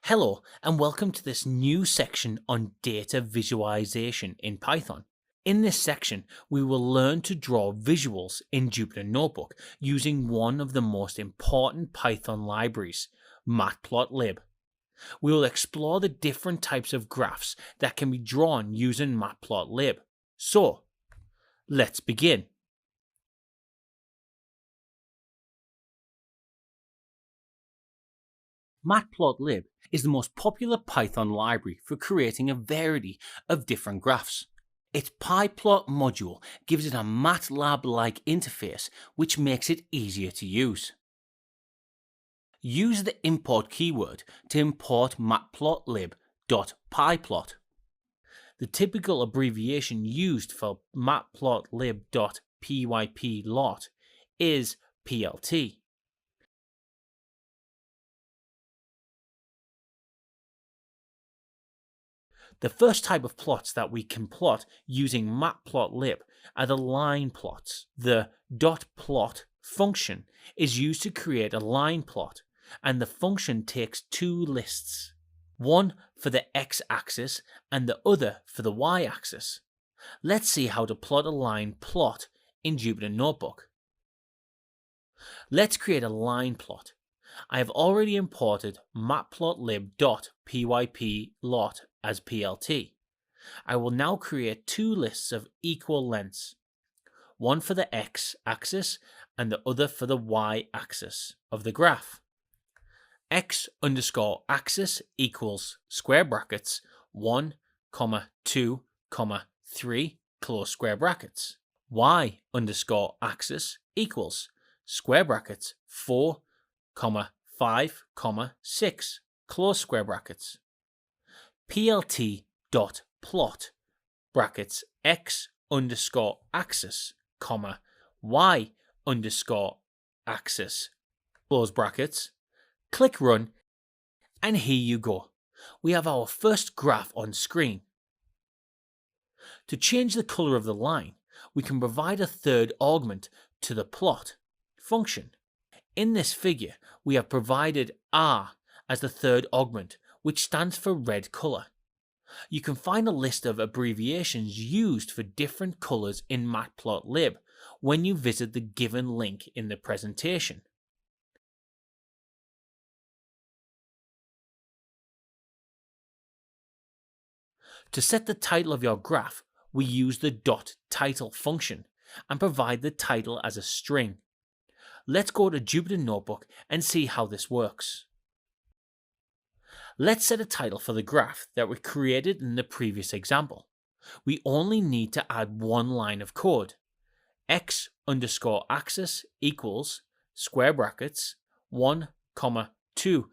Hello and welcome to this new section on data visualization in Python. In this section, we will learn to draw visuals in Jupyter Notebook using one of the most important Python libraries, Matplotlib. We will explore the different types of graphs that can be drawn using Matplotlib. So, let's begin. Matplotlib is the most popular Python library for creating a variety of different graphs. Its PyPlot module gives it a MATLAB-like interface, which makes it easier to use. Use the import keyword to import matplotlib.pyplot. The typical abbreviation used for matplotlib.pyplot is PLT. The first type of plots that we can plot using Matplotlib are the line plots. The .plot function is used to create a line plot, and the function takes two lists, one for the x-axis and the other for the y-axis. Let's see how to plot a line plot in Jupyter Notebook. Let's create a line plot. I have already imported matplotlib.pyplot as PLT. I will now create two lists of equal lengths, one for the x-axis and the other for the y-axis of the graph. x_axis equals square brackets 1, 2, 3 close square brackets. y_axis equals square brackets 4, 5, 6 close square brackets. plt.plot brackets x_axis, y_axis close brackets. Click run, and here you go. We have our first graph on screen. To change the color of the line, we can provide a third argument to the plot function. In this figure, we have provided R as the third argument, which stands for red color. You can find a list of abbreviations used for different colors in Matplotlib when you visit the given link in the presentation. To set the title of your graph, we use the .title function and provide the title as a string. Let's go to Jupyter Notebook and see how this works. Let's set a title for the graph that we created in the previous example. We only need to add one line of code. x_axis equals square brackets 1, 2,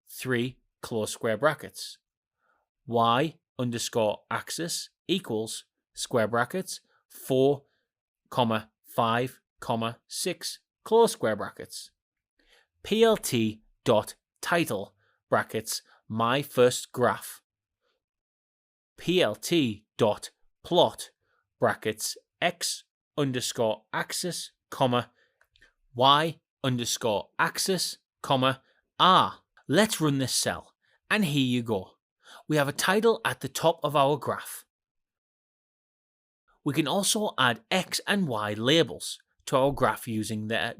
3 close square brackets. y_axis equals square brackets 4, 5, 6 close square brackets. plt.title brackets my first graph. plt.plot brackets x_axis, y_axis, r. Let's run this cell, and here you go. We have a title at the top of our graph. We can also add x and y labels to our graph using the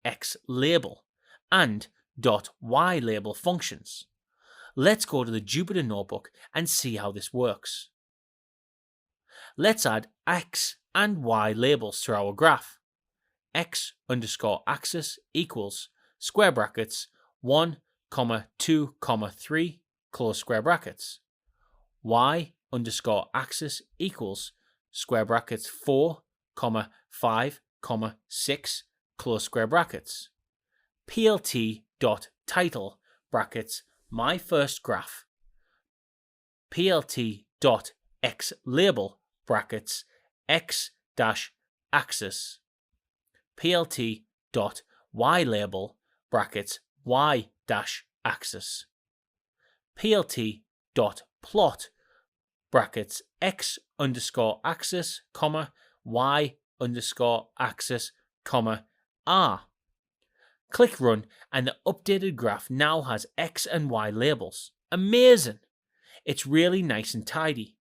.x label and .y label functions. Let's go to the Jupyter Notebook and see how this works. Let's add x and y labels to our graph. x_axis equals square brackets 1, 2, 3 close square brackets. y_axis equals square brackets 4, 5, 6 close square brackets. plt.title brackets my first graph. plt.xlabel brackets x-axis. plt.ylabel brackets y-axis. plt.plot brackets x_axis, y_axis, r. Click Run, and the updated graph now has X and Y labels. Amazing! It's really nice and tidy.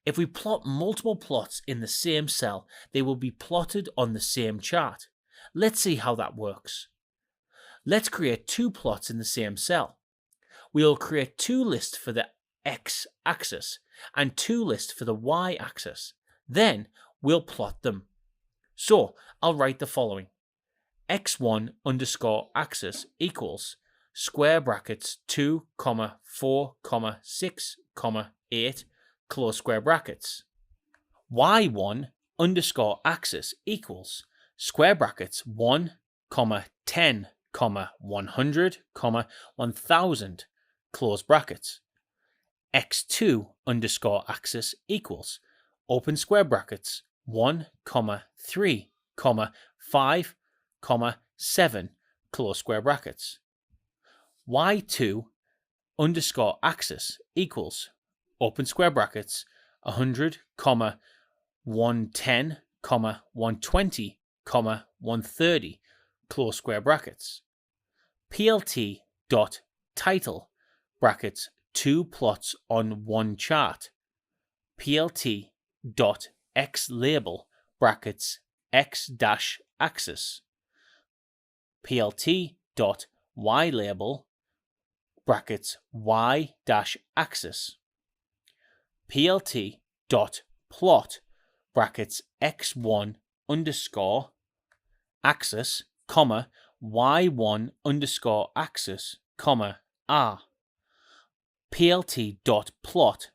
If we plot multiple plots in the same cell, they will be plotted on the same chart. Let's see how that works. Let's create two plots in the same cell. We'll create two lists for the x-axis and two lists for the y-axis. Then we'll plot them. So I'll write the following. x1 underscore axis equals square brackets 2, 4, 6, 8, close square brackets. y1 underscore axis equals square brackets 1, 10, 100, 1000, close brackets. x2 underscore axis equals open square brackets 1, 3, 5, 7, close square brackets. y2 underscore axis equals open square brackets 100, 110, 120, 130, close square brackets. plt dot title brackets 2 plots on one chart. plt dot x label brackets x dash axis. plt dot y label brackets y dash axis. plt dot plot brackets x1 underscore axis comma y1 underscore axis comma r. plt dot plot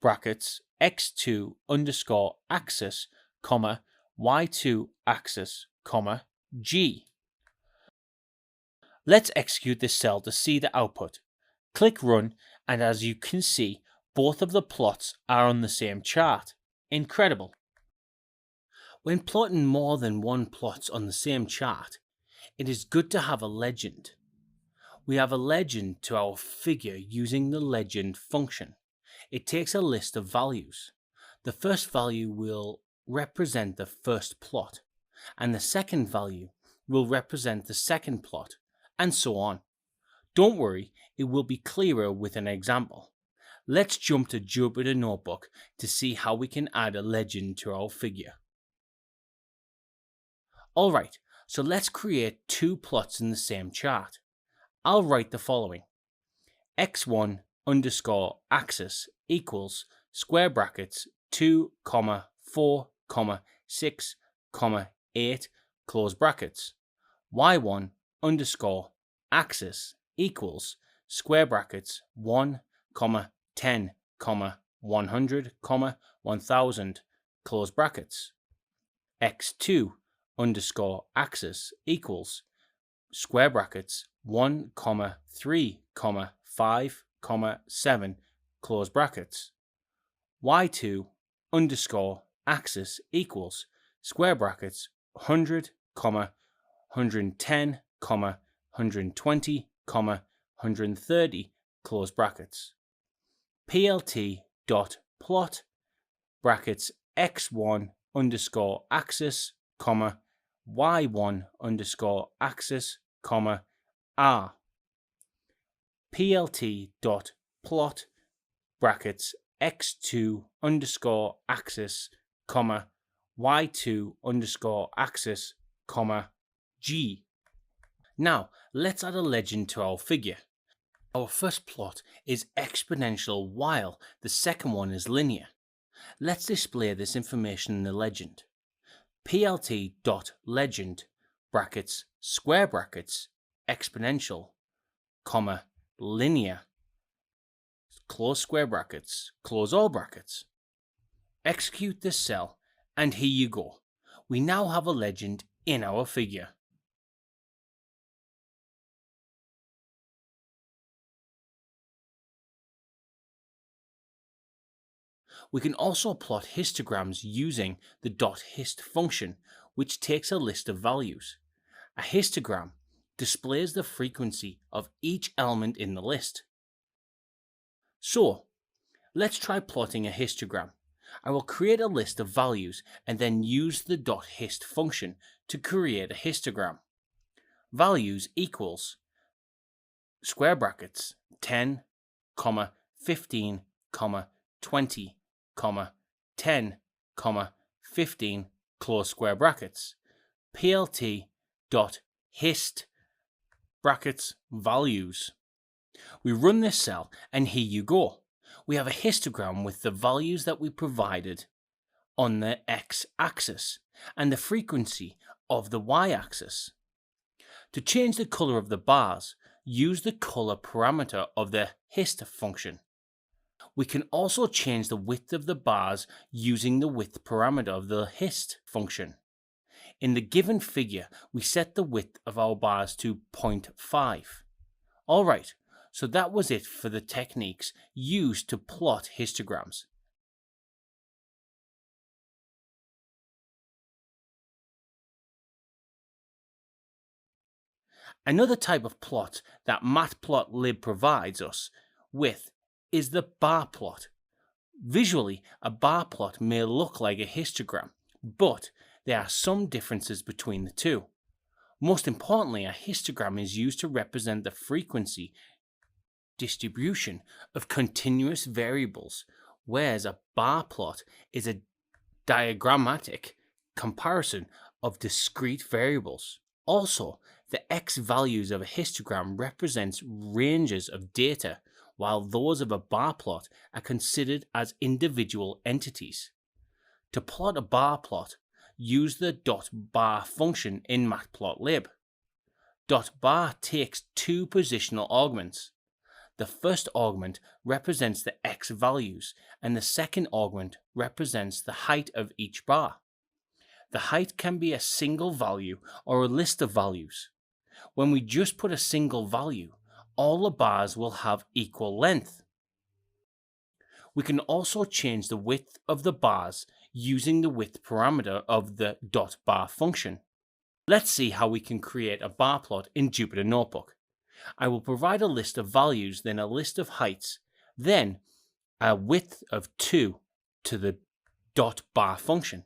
brackets x2 underscore axis comma y2 axis comma g. Let's execute this cell to see the output. Click Run, and as you can see, both of the plots are on the same chart. Incredible! When plotting more than one plot on the same chart, it is good to have a legend. We have a legend to our figure using the legend function. It takes a list of values. The first value will represent the first plot, and the second value will represent the second plot, and so on. Don't worry, it will be clearer with an example. Let's jump to Jupyter Notebook to see how we can add a legend to our figure. Alright, so let's create two plots in the same chart. I'll write the following. x1 underscore axis equals square brackets 2, 4, 6, 8, close brackets. y1 underscore axis equals square brackets 1, 10, 100, 1000, close brackets. x2 underscore axis equals square brackets 1, 3, 5, 7, close brackets. y2 underscore axis equals square brackets 100, 110, 120, 130, close brackets. plt dot plot brackets x1 underscore axis, y1 underscore axis, r. plt dot plot brackets x2 underscore axis, y2 underscore axis, g. Now let's add a legend to our figure. Our first plot is exponential while the second one is linear. Let's display this information in the legend. plt dot legend brackets square brackets exponential, linear, close square brackets, close all brackets. Execute this cell, and here you go. We now have a legend in our figure. We can also plot histograms using the .hist function, which takes a list of values. A histogram displays the frequency of each element in the list. So, let's try plotting a histogram. I will create a list of values and then use the .hist function to create a histogram. values equals square brackets 10, 15, 20, 10, 15, close square brackets, plt dot hist brackets values. We run this cell and here you go. We have a histogram with the values that we provided on the x-axis and the frequency of the y-axis. To change the color of the bars, use the color parameter of the hist function. We can also change the width of the bars using the width parameter of the hist function. In the given figure, we set the width of our bars to 0.5. Alright, so that was it for the techniques used to plot histograms. Another type of plot that Matplotlib provides us with is the bar plot. Visually, a bar plot may look like a histogram, but there are some differences between the two. Most importantly, a histogram is used to represent the frequency distribution of continuous variables, whereas a bar plot is a diagrammatic comparison of discrete variables. Also, the x values of a histogram represents ranges of data, while those of a bar plot are considered as individual entities. To plot a bar plot, use the .bar function in Matplotlib. .bar takes two positional augments. The first augment represents the x values, and the second augment represents the height of each bar. The height can be a single value or a list of values. When we just put a single value, all the bars will have equal length. We can also change the width of the bars using the width parameter of the .bar function. Let's see how we can create a bar plot in Jupyter Notebook. I will provide a list of values, then a list of heights, then a width of 2 to the .bar function.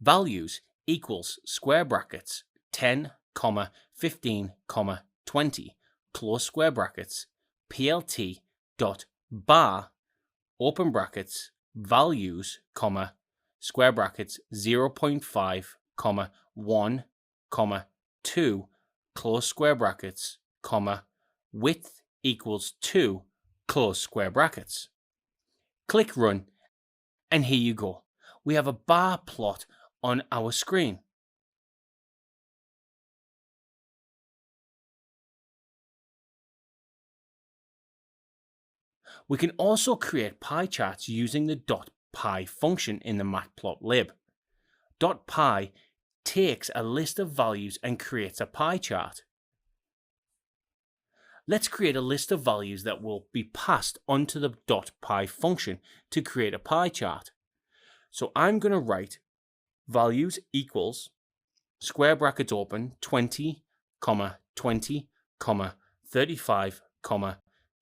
Values equals square brackets 10, 15, 20, close square brackets, plt dot bar, open brackets, values, square brackets 0.5, 1, 2, close square brackets, width equals 2, close square brackets. Click run, and here you go. We have a bar plot on our screen. We can also create pie charts using the .pie function in the Matplotlib. .pie takes a list of values and creates a pie chart. Let's create a list of values that will be passed onto the .pie function to create a pie chart. So I'm going to write values equals square brackets open 20, 20, 35,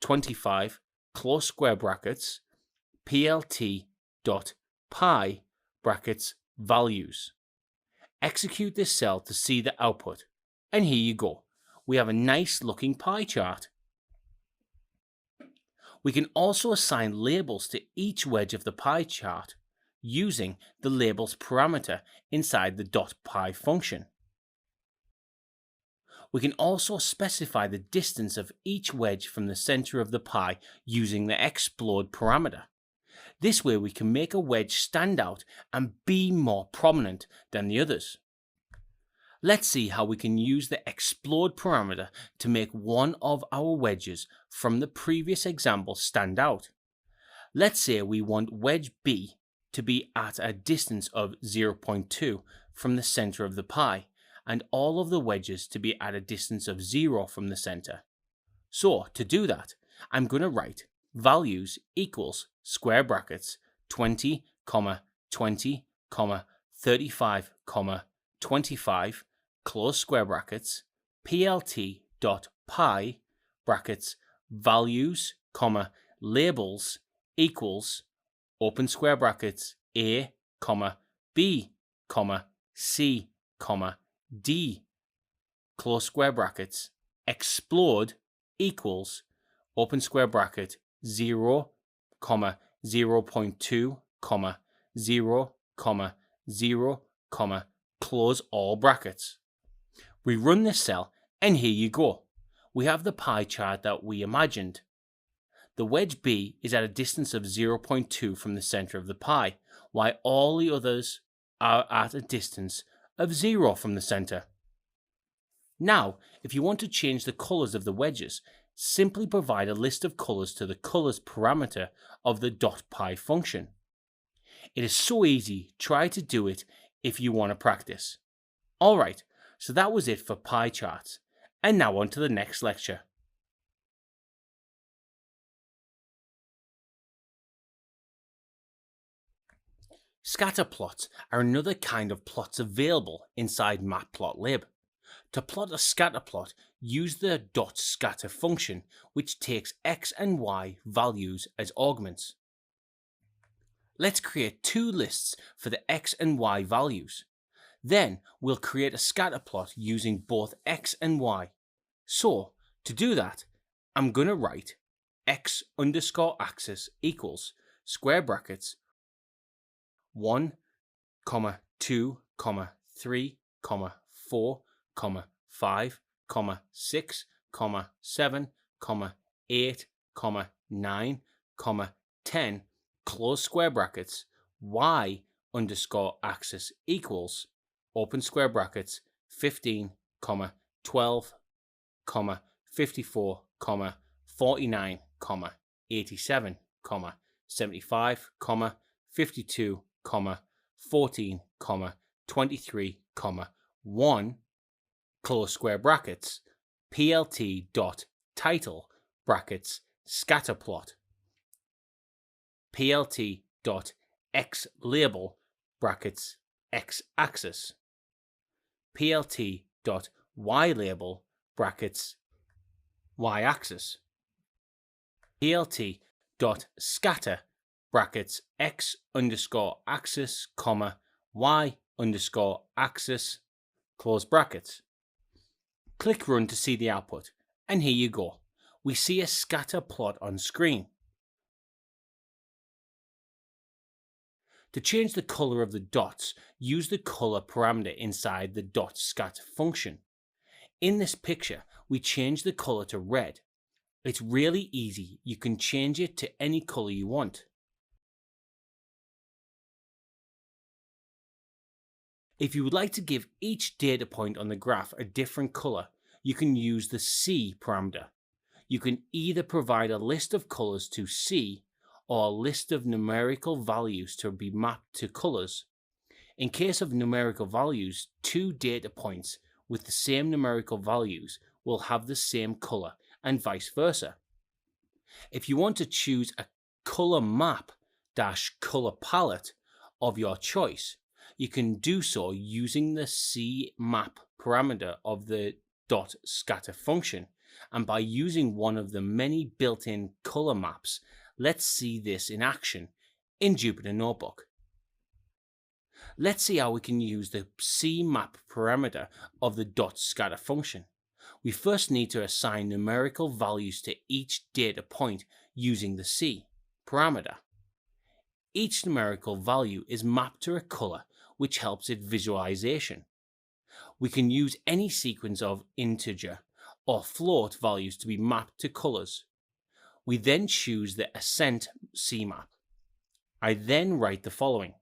25, close square brackets, plt dot pie brackets values. Execute this cell to see the output, and here you go. We have a nice looking pie chart. We can also assign labels to each wedge of the pie chart using the labels parameter inside the .pie function. We can also specify the distance of each wedge from the center of the pie using the explode parameter. This way we can make a wedge stand out and be more prominent than the others. Let's see how we can use the explode parameter to make one of our wedges from the previous example stand out. Let's say we want wedge B to be at a distance of 0.2 from the center of the pie, and all of the wedges to be at a distance of 0 from the center. So to do that, I'm going to write values equals square brackets 20, 20, 35, 25, close square brackets, plt dot pie brackets values, labels equals open square brackets A, B, C, D, close square brackets, explode equals, open square bracket, 0, 0.2, 0, 0, close all brackets. We run this cell and here you go. We have the pie chart that we imagined. The wedge B is at a distance of 0.2 from the center of the pie, while all the others are at a distance of 0 from the center. Now, if you want to change the colors of the wedges, simply provide a list of colors to the colors parameter of the .pie function. It is so easy, try to do it if you want to practice. Alright, so that was it for pie charts, and now on to the next lecture. Scatter plots are another kind of plots available inside Matplotlib. To plot a scatter plot, use the .scatter function, which takes x and y values as arguments. Let's create two lists for the x and y values. Then we'll create a scatter plot using both x and y. So, to do that, I'm going to write x_axis equals square brackets 1, 2, 3, 4, 5, 6, 7, 8, 9, 10, close square brackets, y_axis equals, open square brackets, 15, 12, 54, 49, 87, 75, 52, 14, 23, 1, close square brackets, plt.title brackets scatterplot, plt.xlabel brackets x-axis, plt.ylabel brackets y-axis, plt.scatter brackets x_axis, y_axis, close brackets. Click Run to see the output, and here you go. We see a scatter plot on screen. To change the color of the dots, use the color parameter inside the .scatter function. In this picture, we change the color to red. It's really easy. You can change it to any color you want. If you would like to give each data point on the graph a different color, you can use the C parameter. You can either provide a list of colors to C or a list of numerical values to be mapped to colors. In case of numerical values, two data points with the same numerical values will have the same color and vice versa. If you want to choose a color map - color palette of your choice, you can do so using the CMap parameter of the .scatter function, and by using one of the many built-in color maps. Let's see this in action in Jupyter Notebook. Let's see how we can use the CMap parameter of the .scatter function. We first need to assign numerical values to each data point using the C parameter. Each numerical value is mapped to a color, which helps its visualization. We can use any sequence of integer or float values to be mapped to colors. We then choose the ascent CMap. I then write the following: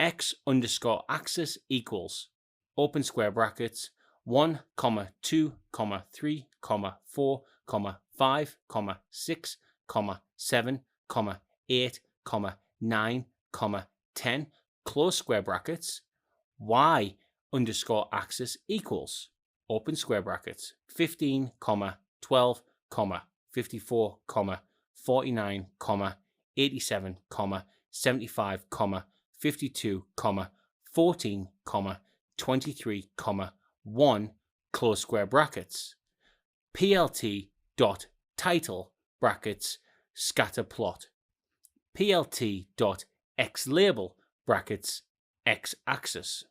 x_axis equals, open square brackets, 1, 2, 3, 4, 5, 6, 7, 8, 9, 10, close square brackets, y_axis equals, open square brackets, 15, 12, 54, 49, 87, 75, 52, 14, 23, 1, close square brackets, plt.title brackets scatterplot, plt.xlabel brackets x-axis,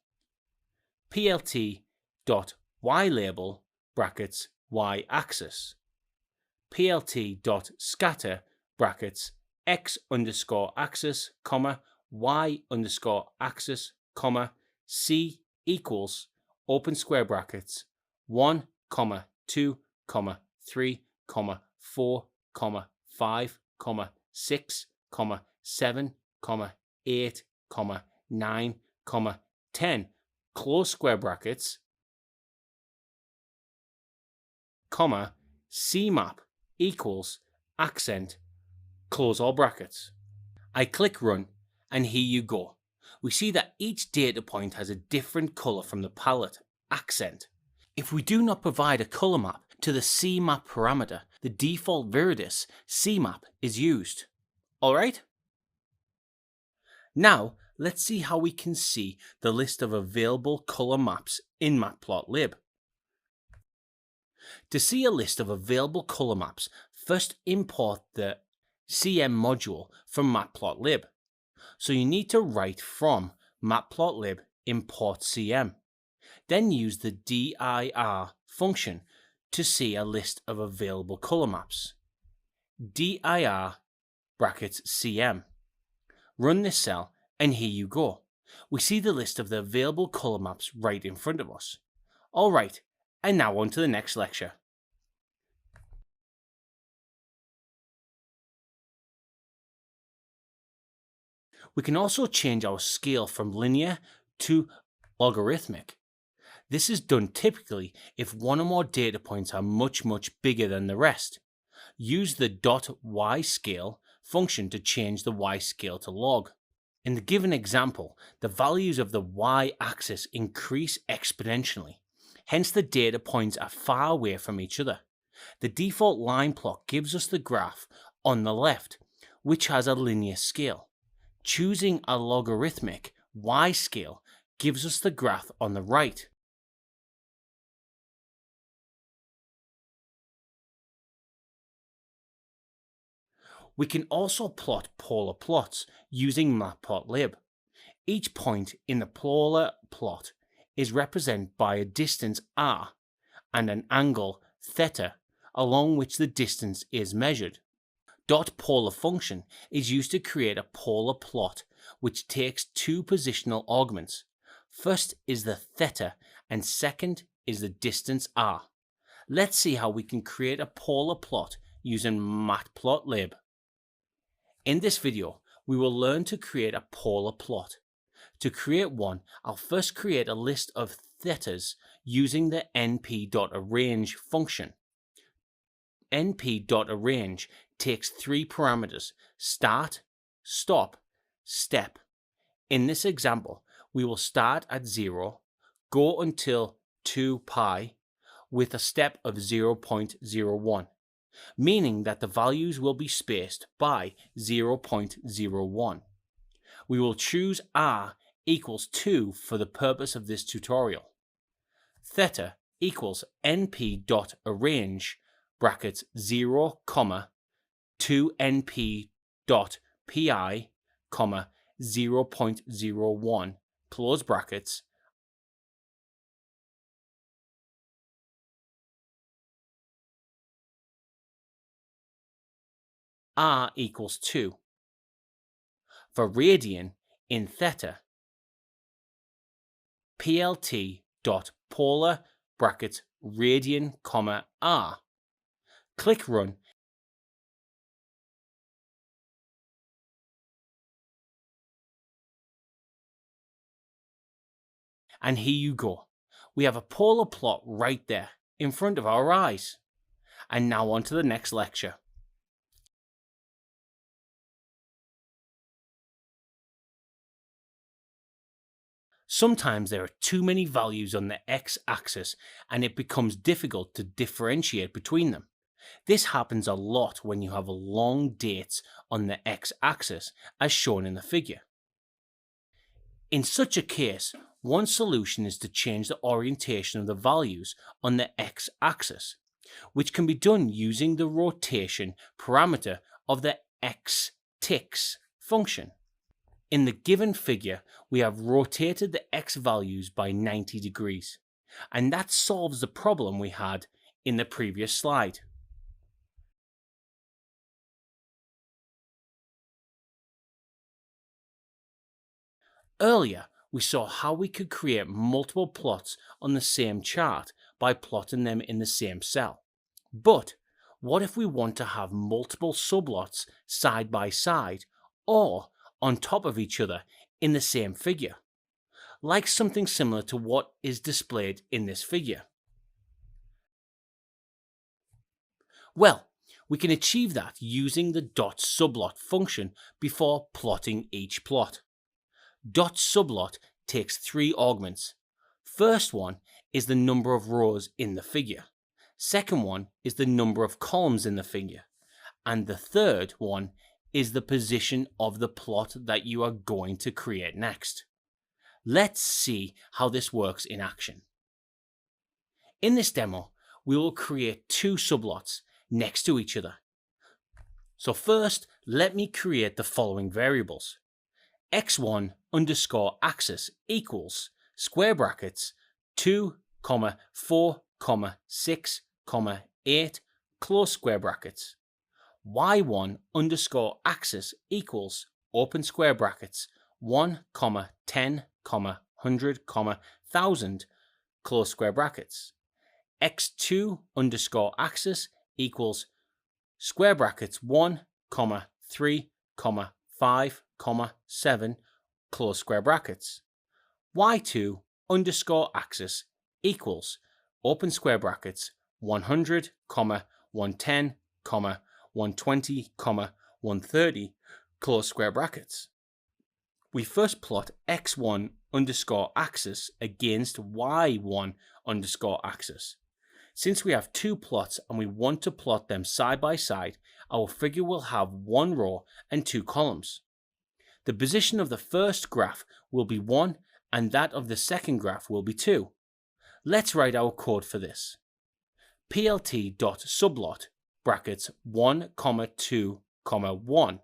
plt.ylabel ylabel brackets y-axis, plt.scatter brackets x_axis, comma y_axis, comma c equals open square brackets 1, 2, 3, 4, 5, 6, 7, 8, 9, 10, close square brackets, comma cmap equals accent, close all brackets. I click run, and here you go. We see that each data point has a different color from the palette, accent. If we do not provide a color map to the cmap parameter, the default Viridis cmap is used. Alright? Now, let's see how we can see the list of available color maps in Matplotlib. To see a list of available color maps, first import the CM module from Matplotlib. So you need to write from Matplotlib import CM. Then use the dir function to see a list of available color maps. dir brackets CM. Run this cell, and here you go. We see the list of the available color maps right in front of us. Alright, and now on to the next lecture. We can also change our scale from linear to logarithmic. This is done typically if one or more data points are much bigger than the rest. Use the .yscale function to change the y scale to log. In the given example, the values of the y-axis increase exponentially. Hence the data points are far away from each other. The default line plot gives us the graph on the left, which has a linear scale. Choosing a logarithmic y-scale gives us the graph on the right. We can also plot polar plots using Matplotlib. Each point in the polar plot is represented by a distance r and an angle theta along which the distance is measured. .polar function is used to create a polar plot which takes two positional arguments. First is the theta and second is the distance r. Let's see how we can create a polar plot using Matplotlib. In this video, we will learn to create a polar plot. To create one, I'll first create a list of thetas using the np.arrange function. np.arrange takes three parameters: start, stop, step. In this example, we will start at 0, go until 2 pi with a step of 0.01, meaning that the values will be spaced by 0.01. We will choose r equals 2 for the purpose of this tutorial. Theta equals np.arrange brackets 0, 2 np.pi, 0.01, close brackets, r equals 2. For radian in theta, plt.polar brackets radian, r. Click run. And here you go. We have a polar plot right there in front of our eyes. And now on to the next lecture. Sometimes there are too many values on the x-axis and it becomes difficult to differentiate between them. This happens a lot when you have long dates on the x-axis as shown in the figure. In such a case, one solution is to change the orientation of the values on the x-axis, which can be done using the rotation parameter of the xticks function. In the given figure, we have rotated the x values by 90 degrees. And that solves the problem we had in the previous slide. Earlier, we saw how we could create multiple plots on the same chart by plotting them in the same cell. But what if we want to have multiple subplots side by side or on top of each other in the same figure? Like something similar to what is displayed in this figure. Well, we can achieve that using the .subplot function before plotting each plot. .subplot takes three arguments. First one is the number of rows in the figure. Second one is the number of columns in the figure. And the third one is the position of the plot that you are going to create next. Let's see how this works in action. In this demo, we will create two subplots next to each other. So first, let me create the following variables. x1 underscore axis equals square brackets 2, 4, 6, 8, close square brackets. y1 underscore axis equals open square brackets 1, 10, 100, 1000, close square brackets. x2 underscore axis equals square brackets 1, 3, 5, 7, close square brackets. y2 underscore axis equals open square brackets 100, 110, 120, 130, close square brackets. We first plot x1 underscore axis against y1 underscore axis. Since we have two plots and we want to plot them side by side, our figure will have one row and two columns. The position of the first graph will be 1 and that of the second graph will be 2. Let's write our code for this. plt.subplot brackets 1, 2, 1.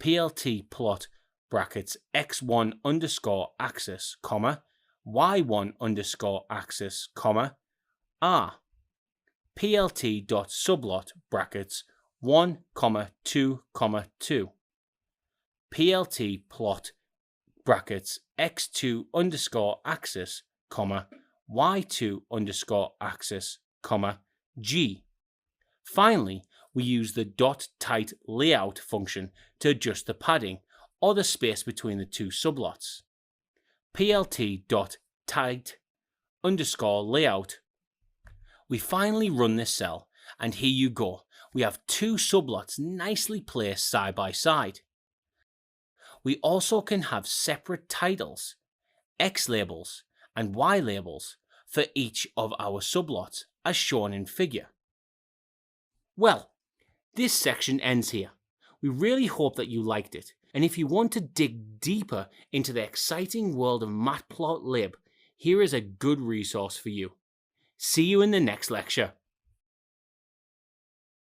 plt plot brackets x1 underscore axis, y1 underscore axis, r. plt.subplot brackets 1, 2, 2. plt plot brackets x2 underscore axis, y2 underscore axis, g. Finally, we use the .tight layout function to adjust the padding or the space between the two subplots. plt.tight underscore layout. We finally run this cell, and here you go. We have two subplots nicely placed side by side. We also can have separate titles, X labels and Y labels for each of our subplots as shown in figure. Well, this section ends here. We really hope that you liked it, and if you want to dig deeper into the exciting world of Matplotlib, here is a good resource for you. See you in the next lecture.